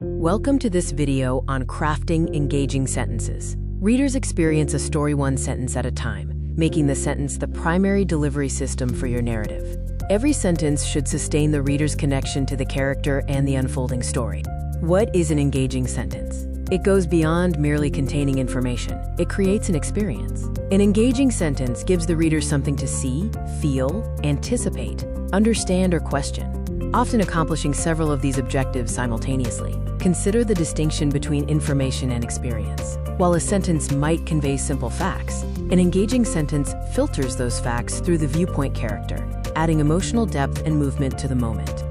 Welcome to this video on crafting engaging sentences. Readers experience a story one sentence at a time, making the sentence the primary delivery system for your narrative. Every sentence should sustain the reader's connection to the character and the unfolding story. What is an engaging sentence? It goes beyond merely containing information. It creates an experience. An engaging sentence gives the reader something to see, feel, anticipate, understand, or question, often accomplishing several of these objectives simultaneously. Consider the distinction between information and experience. While a sentence might convey simple facts, an engaging sentence filters those facts through the viewpoint character, adding emotional depth and movement to the moment.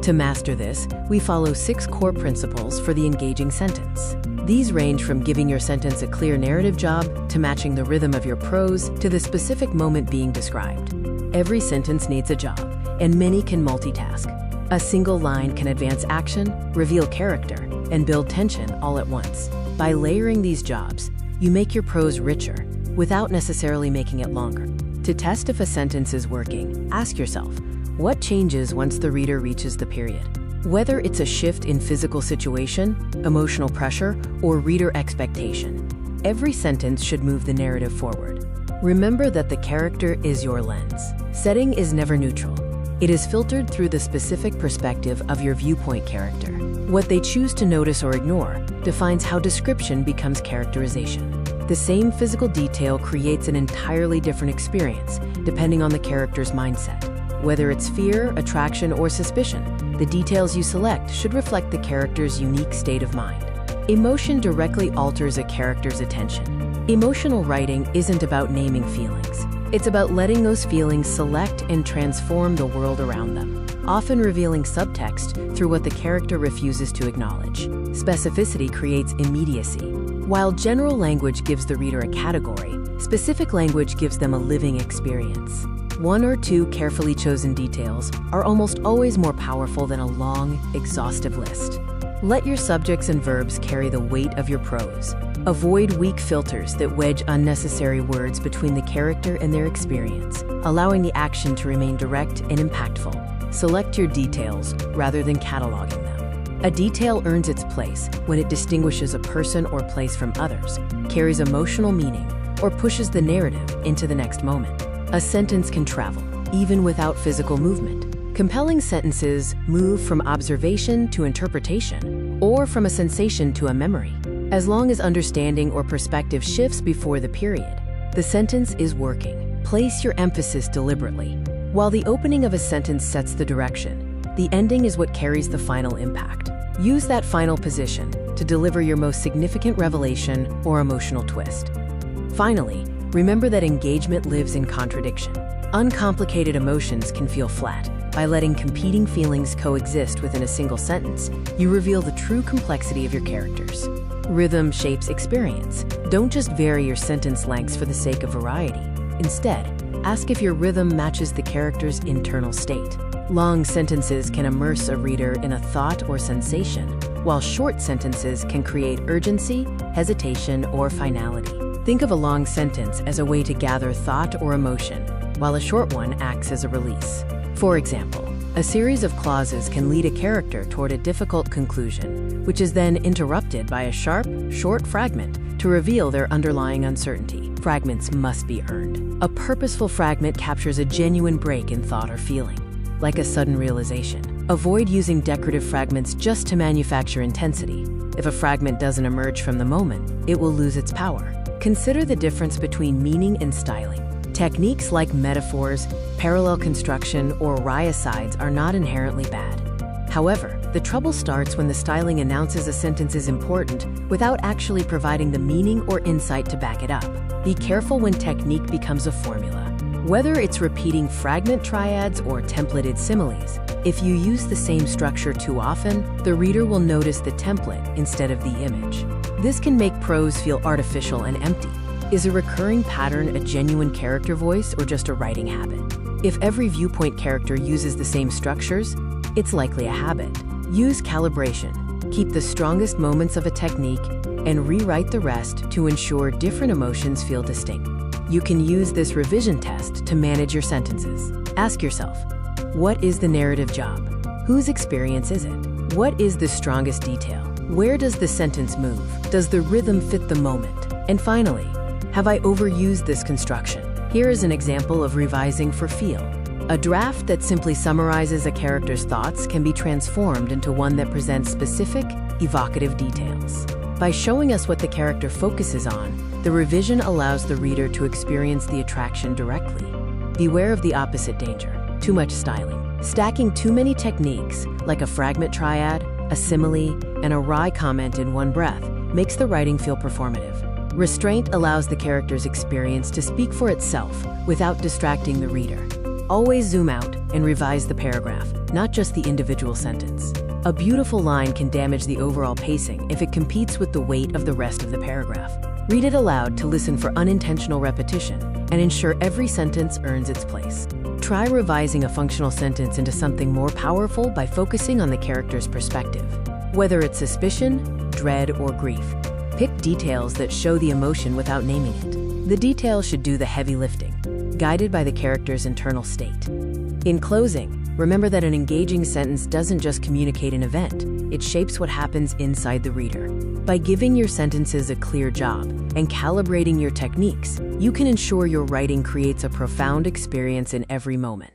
To master this, we follow 6 core principles for the engaging sentence. These range from giving your sentence a clear narrative job, to matching the rhythm of your prose, to the specific moment being described. Every sentence needs a job, and many can multitask. A single line can advance action, reveal character, and build tension all at once. By layering these jobs, you make your prose richer, without necessarily making it longer. To test if a sentence is working, ask yourself, what changes once the reader reaches the period? Whether it's a shift in physical situation, emotional pressure, or reader expectation, every sentence should move the narrative forward. Remember that the character is your lens. Setting is never neutral. It is filtered through the specific perspective of your viewpoint character. What they choose to notice or ignore defines how description becomes characterization. The same physical detail creates an entirely different experience, depending on the character's mindset. Whether it's fear, attraction, or suspicion, the details you select should reflect the character's unique state of mind. Emotion directly alters a character's attention. Emotional writing isn't about naming feelings. It's about letting those feelings select and transform the world around them, often revealing subtext through what the character refuses to acknowledge. Specificity creates immediacy. While general language gives the reader a category, specific language gives them a living experience. 1 or 2 carefully chosen details are almost always more powerful than a long, exhaustive list. Let your subjects and verbs carry the weight of your prose. Avoid weak filters that wedge unnecessary words between the character and their experience, allowing the action to remain direct and impactful. Select your details rather than cataloging them. A detail earns its place when it distinguishes a person or place from others, carries emotional meaning, or pushes the narrative into the next moment. A sentence can travel, even without physical movement. Compelling sentences move from observation to interpretation, or from a sensation to a memory. As long as understanding or perspective shifts before the period, the sentence is working. Place your emphasis deliberately. While the opening of a sentence sets the direction, the ending is what carries the final impact. Use that final position to deliver your most significant revelation or emotional twist. Finally, remember that engagement lives in contradiction. Uncomplicated emotions can feel flat. By letting competing feelings coexist within a single sentence, you reveal the true complexity of your characters. Rhythm shapes experience. Don't just vary your sentence lengths for the sake of variety. Instead, ask if your rhythm matches the character's internal state. Long sentences can immerse a reader in a thought or sensation, while short sentences can create urgency, hesitation, or finality. Think of a long sentence as a way to gather thought or emotion, while a short one acts as a release. For example, a series of clauses can lead a character toward a difficult conclusion, which is then interrupted by a sharp, short fragment to reveal their underlying uncertainty. Fragments must be earned. A purposeful fragment captures a genuine break in thought or feeling, like a sudden realization. Avoid using decorative fragments just to manufacture intensity. If a fragment doesn't emerge from the moment, it will lose its power. Consider the difference between meaning and styling. Techniques like metaphors, parallel construction, or rhasides are not inherently bad. However, the trouble starts when the styling announces a sentence is important without actually providing the meaning or insight to back it up. Be careful when technique becomes a formula. Whether it's repeating fragment triads or templated similes, if you use the same structure too often, the reader will notice the template instead of the image. This can make prose feel artificial and empty. Is a recurring pattern a genuine character voice or just a writing habit? If every viewpoint character uses the same structures, it's likely a habit. Use calibration. Keep the strongest moments of a technique and rewrite the rest to ensure different emotions feel distinct. You can use this revision test to manage your sentences. Ask yourself, what is the narrative job? Whose experience is it? What is the strongest detail? Where does the sentence move? Does the rhythm fit the moment? And finally, have I overused this construction? Here is an example of revising for feel. A draft that simply summarizes a character's thoughts can be transformed into one that presents specific, evocative details. By showing us what the character focuses on, the revision allows the reader to experience the attraction directly. Beware of the opposite danger: too much styling. Stacking too many techniques, like a fragment triad, a simile, and a wry comment in one breath, makes the writing feel performative. Restraint allows the character's experience to speak for itself without distracting the reader. Always zoom out and revise the paragraph, not just the individual sentence. A beautiful line can damage the overall pacing if it competes with the weight of the rest of the paragraph. Read it aloud to listen for unintentional repetition and ensure every sentence earns its place. Try revising a functional sentence into something more powerful by focusing on the character's perspective. Whether it's suspicion, dread, or grief, pick details that show the emotion without naming it. The details should do the heavy lifting, guided by the character's internal state. In closing, remember that an engaging sentence doesn't just communicate an event, it shapes what happens inside the reader. By giving your sentences a clear job and calibrating your techniques, you can ensure your writing creates a profound experience in every moment.